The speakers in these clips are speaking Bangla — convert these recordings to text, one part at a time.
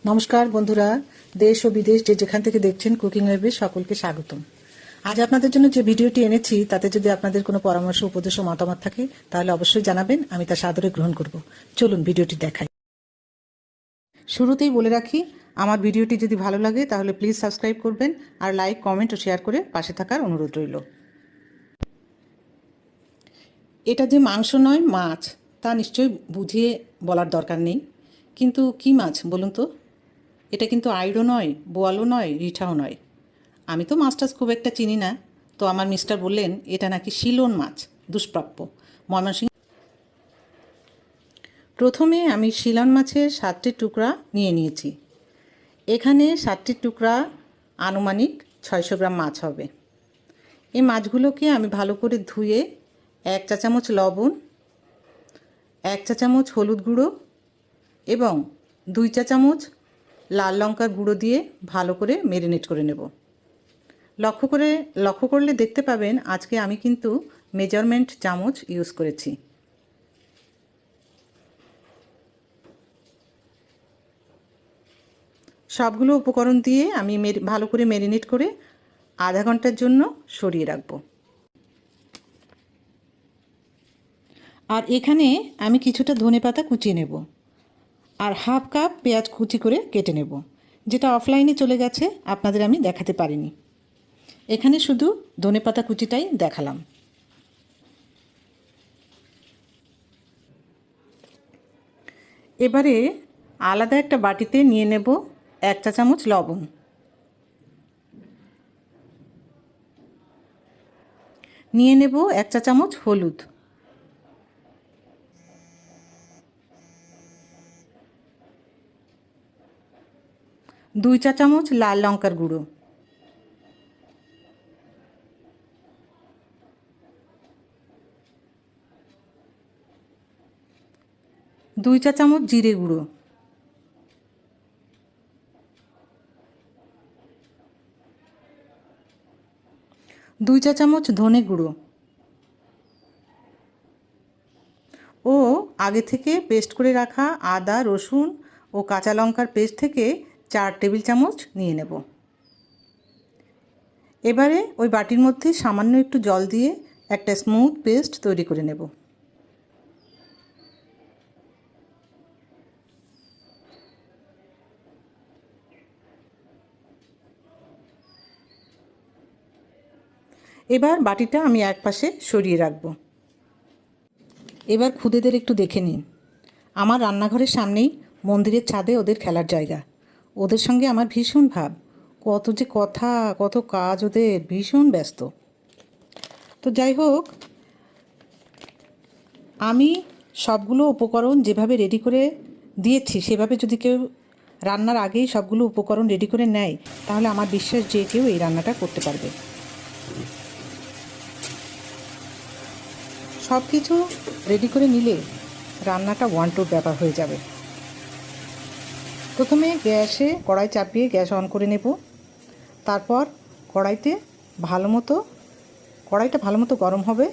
নমস্কার বন্ধুরা, দেশ ও বিদেশ যে যেখান থেকে দেখছেন কুকিং ওয়েবে সকলকে স্বাগতম। আজ আপনাদের জন্য যে ভিডিওটি এনেছি তাতে যদি আপনাদের কোনো পরামর্শ, উপদেশ ও মতামত থাকে তাহলে অবশ্যই জানাবেন, আমি তা সাদরে গ্রহণ করব। চলুন ভিডিওটি দেখাই। শুরুতেই বলে রাখি, আমার ভিডিওটি যদি ভালো লাগে তাহলে প্লিজ সাবস্ক্রাইব করবেন আর লাইক, কমেন্ট ও শেয়ার করে পাশে থাকার অনুরোধ রইল। এটা যে মাংস নয়, মাছ, তা নিশ্চয়ই বুঝিয়ে বলার দরকার নেই। কিন্তু কি মাছ বলুন তো? এটা কিন্তু আইড়ও নয়, বোয়ালও নয়, রিঠাও নয়। আমি তো মাছ টাছ খুব একটা চিনি না, তো আমার মিস্টার বললেন এটা নাকি শিলন মাছ, দুষ্প্রাপ্য। ময়মনসিংহ। প্রথমে আমি শিলন মাছের 7টি টুকরা নিয়ে নিয়েছি। এখানে 7টি টুকরা আনুমানিক 600 গ্রাম মাছ হবে। এই মাছগুলোকে আমি ভালো করে ধুয়ে 1 চা চামচ লবণ, 1 চা চামচ হলুদ গুঁড়ো এবং 2 চা চামচ লাল লঙ্কার গুঁড়ো দিয়ে ভালো করে ম্যারিনেট করে নেব। লক্ষ্য করলে দেখতে পাবেন আজকে আমি কিন্তু মেজারমেন্ট চামচ ইউজ করেছি। সবগুলো উপকরণ দিয়ে আমি ভালো করে ম্যারিনেট করে আধা ঘন্টার জন্য সরিয়ে রাখব। আর এখানে আমি কিছুটা ধনেপাতা কুচিয়ে নেব আর হাফ কাপ পেঁয়াজ কুচি করে কেটে নেব, যেটা অফলাইনে চলে গেছে, আপনাদের আমি দেখাতে পারিনি। এখানে শুধু ধনেপাতা কুচিটাই দেখালাম। এবারে আলাদা একটা বাটিতে নিয়ে নেব 1 চা চামচ লবণ, নিয়ে নেব 1 চা চামচ হলুদ, দুই চা চামচ লাল লঙ্কার গুঁড়ো, 2 চা চামচ জিরে গুঁড়ো, 2 চা চামচ ধনে গুঁড়ো ও আগে থেকে পেস্ট করে রাখা আদা, রসুন ও কাঁচা লঙ্কার পেস্ট থেকে 4 টেবিল চামচ নিয়ে নেব। এবারে ওই বাটির মধ্যে সামান্য একটু জল দিয়ে একটা স্মুথ পেস্ট তৈরি করে নেব। এবার বাটিটা আমি একপাশে সরিয়ে রাখব। এবার খুদেদের একটু দেখে নিন। আমার রান্নাঘরের সামনেই মন্দিরের ছাদে ওদের খেলার জায়গা। ওদের সঙ্গে আমার ভীষণ ভাব, কত যে কথা, কত কাজ, ওদের ভীষণ ব্যস্ত। তো যাই হোক, আমি সবগুলো উপকরণ যেভাবে রেডি করে দিয়েছি সেভাবে যদি কেউ রান্নার আগেই সবগুলো উপকরণ রেডি করে নেয় তাহলে আমার বিশ্বাস যে কেউ এই রান্নাটা করতে পারবে। সব কিছু রেডি করে নিলে রান্নাটা ওয়ান টু ব্যাপার হয়ে যাবে। প্রথমে গ্যাসে কড়াই চাপিয়ে গ্যাস অন করে নেব। তারপর কড়াইটা ভালো মতো গরম হবে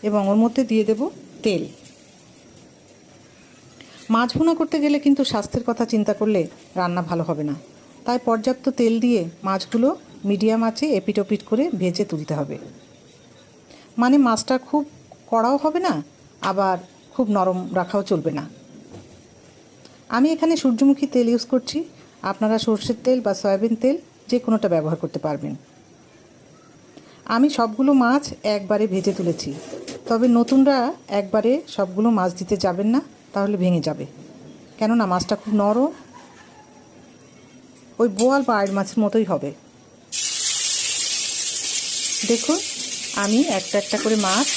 এবং ওর মধ্যে দিয়ে দেব তেল। মাছ ভুনা করতে গেলে কিন্তু স্বাস্থ্যের কথা চিন্তা করলে রান্না ভালো হবে না, তাই পর্যাপ্ত তেল দিয়ে মাছগুলো মিডিয়াম আঁচে এপিট ওপিট করে ভেজে তুলতে হবে। মানে মাছটা খুব কড়াও হবে না, আবার খুব নরম রাখাও চলবে না। আমি এখানে সূর্যমুখী তেল ইউজ করছি, আপনারা সর্ষের তেল বা সয়াবিন তেল যে কোনোটা ব্যবহার করতে পারবেন। আমি সবগুলো মাছ একবারে ভেজে তুলেছি, তবে নতুনরা একবারে সবগুলো মাছ দিতে যাবেন না, তাহলে ভেঙে যাবে। কেননা মাছটা খুব নরম, ওই বোয়াল বা আড় মাছের মতোই হবে। দেখুন, আমি একটা একটা করে মাছ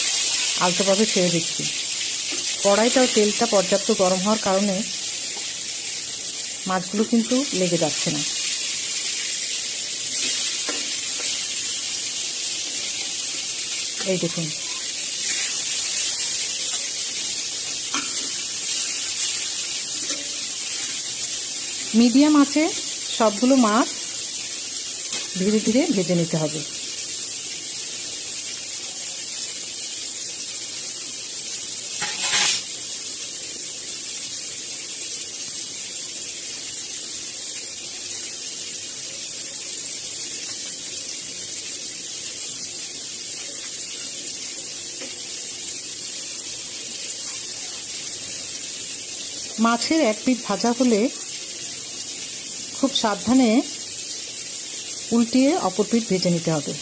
আলতোভাবে ছেড়ে দিচ্ছি। কড়াইটা ও তেলটা পর্যাপ্ত গরম হওয়ার কারণে মাছগুলো কিন্তু লেগে যাচ্ছে না। এই দেখুন, মিডিয়াম আঁচে সবগুলো মাছ ধীরে ধীরে ভেজে নিতে হবে। মাছের এক পিঠ ভাজা হলে খুব সাবধানে উল্টিয়ে অপর পিঠ ভেজে নিতে হবে।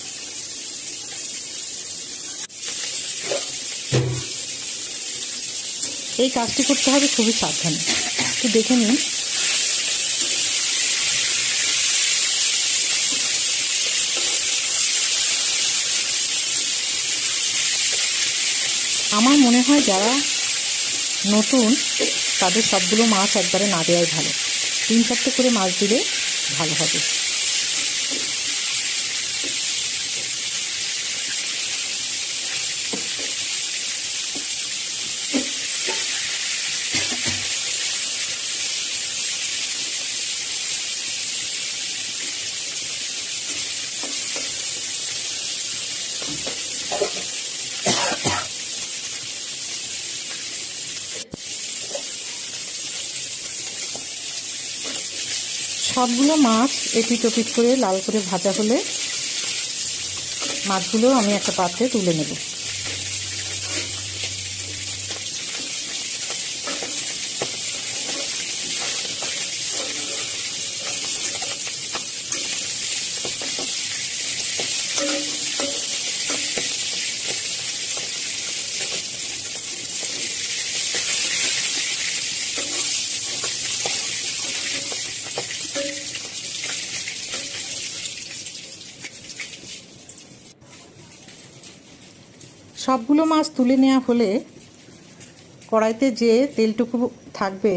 এই কাজটি করতে হবে খুবই সাবধানে। একটু দেখে নিন। আমার মনে হয় যারা নতুন তাদের সবগুলো মাছ একবারে না দেওয়াই ভালো, 3-4টে করে মাছ দিলে ভালো হবে। সবগুলো মাছ এপিট ওপিট করে লাল করে ভাজা হলে মাছগুলো আমি একটা পাত্রে তুলে নেব। সবগুলো মাছ তুলে নেওয়া হলে কড়াইতে যে তেলটুকু থাকবে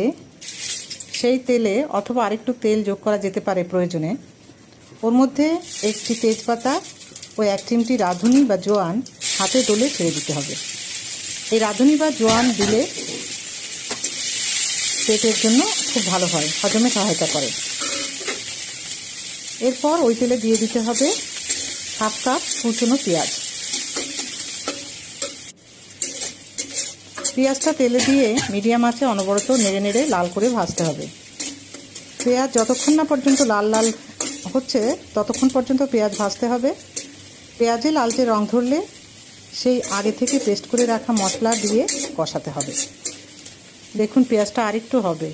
সেই তেলে অথবা আরেকটু তেল যোগ করা যেতে পারে প্রয়োজনে, ওর মধ্যে একটি তেজপাতা ও 1 চিমটি রাঁধুনি বা জোয়ান হাতে ডলে ছেড়ে দিতে হবে। এই রাঁধুনি বা জোয়ান দিলে পেটের জন্য খুব ভালো হয়, হজমে সহায়তা করে। এরপর ওই তেলে দিয়ে দিতে হবে 1/2 কাপ কুচনো পেঁয়াজ। পেঁয়াজটা তেলে দিয়ে মিডিয়াম আঁচে অনবরত নেড়ে নেড়ে লাল করে ভাজতে হবে। পেঁয়াজ যতক্ষণ না পর্যন্ত লাল লাল হচ্ছে ততক্ষণ পর্যন্ত পেঁয়াজ ভাজতে হবে। পেঁয়াজে লালচে রং ধরলে সেই আগে থেকে পেস্ট করে রাখা মশলা দিয়ে কষাতে হবে। দেখুন পেঁয়াজটা আরেকটু হবে।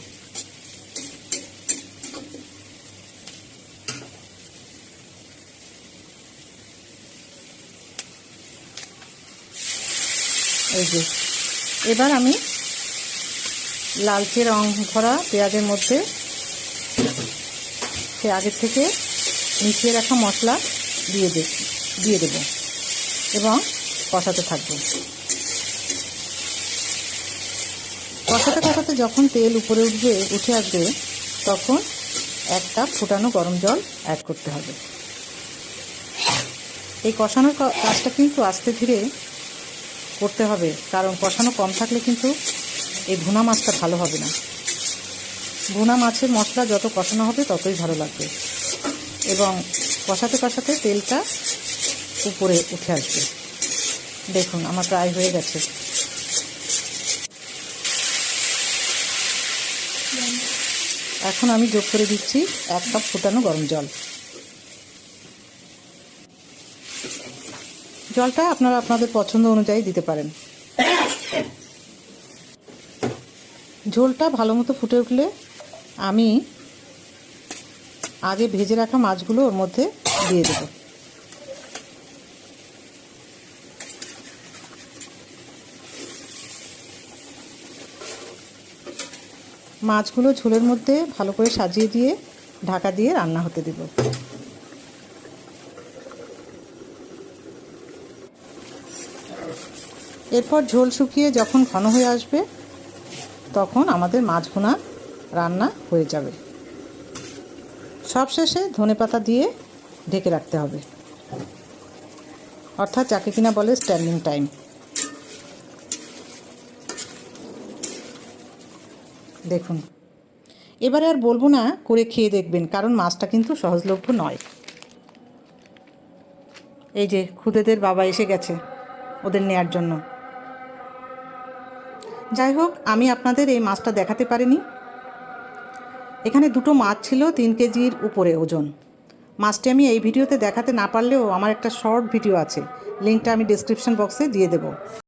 এই যে এবার আমি লালচে রং ভরা পেঁয়াজের মধ্যে সে আগের থেকে মিশিয়ে রাখা মশলা দিয়ে দেব এবং কষাতে থাকব। কষাতে কষাতে যখন তেল উপরে উঠে আসবে তখন 1 কাপ ফুটানো গরম জল অ্যাড করতে হবে। এই কষানোর কাজটা কিন্তু আস্তে ধীরে করতে হবে, কারণ কষানো কম থাকলে কিন্তু এই ভুনা মাছটা ভালো হবে না। ভুনা মাছের মশলা যত কষানো হবে ততই ভালো লাগবে এবং কষাতে কষাতে তেলটা উপরে উঠে আসবে। দেখুন আমার প্রায় হয়ে গেছে। এখন আমি যোগ করে দিচ্ছি 1 কাপ ফুটানো গরম জল। জলটা আপনারা আপনাদের পছন্দ অনুযায়ী দিতে পারেন। ঝোলটা ভালো মতো ফুটে উঠলে আমি আগে ভেজে রাখা মাছগুলো ওর মধ্যে দিয়ে দেব। মাছগুলো ঝোলের মধ্যে ভালো করে সাজিয়ে দিয়ে ঢাকা দিয়ে রান্না হতে দেব। এরপর ঝোল শুকিয়ে যখন ঘন হয়ে আসবে তখন আমাদের মাছ ভুনা রান্না হয়ে যাবে। সবশেষে ধনেপাতা দিয়ে ঢেকে রাখতে হবে, অর্থাৎ যাকে কিনা বলে স্ট্যান্ডিং টাইম। দেখুন এবারে আর বলবো না, করে খেয়ে দেখবেন, কারণ মাছটা কিন্তু সহজলভ্য নয়। এই যে খুদেদের বাবা এসে গেছে ওদের নেয়ার জন্য। যাই হোক, আমি আপনাদের এই মাছটা দেখাতে পারিনি। এখানে 2টো মাছ ছিল 3 কেজির উপরে ওজন। মাছটি আমি এই ভিডিওতে দেখাতে না পারলেও আমার একটা শর্ট ভিডিও আছে, লিঙ্কটা আমি ডেসক্রিপশন বক্সে দিয়ে দেব।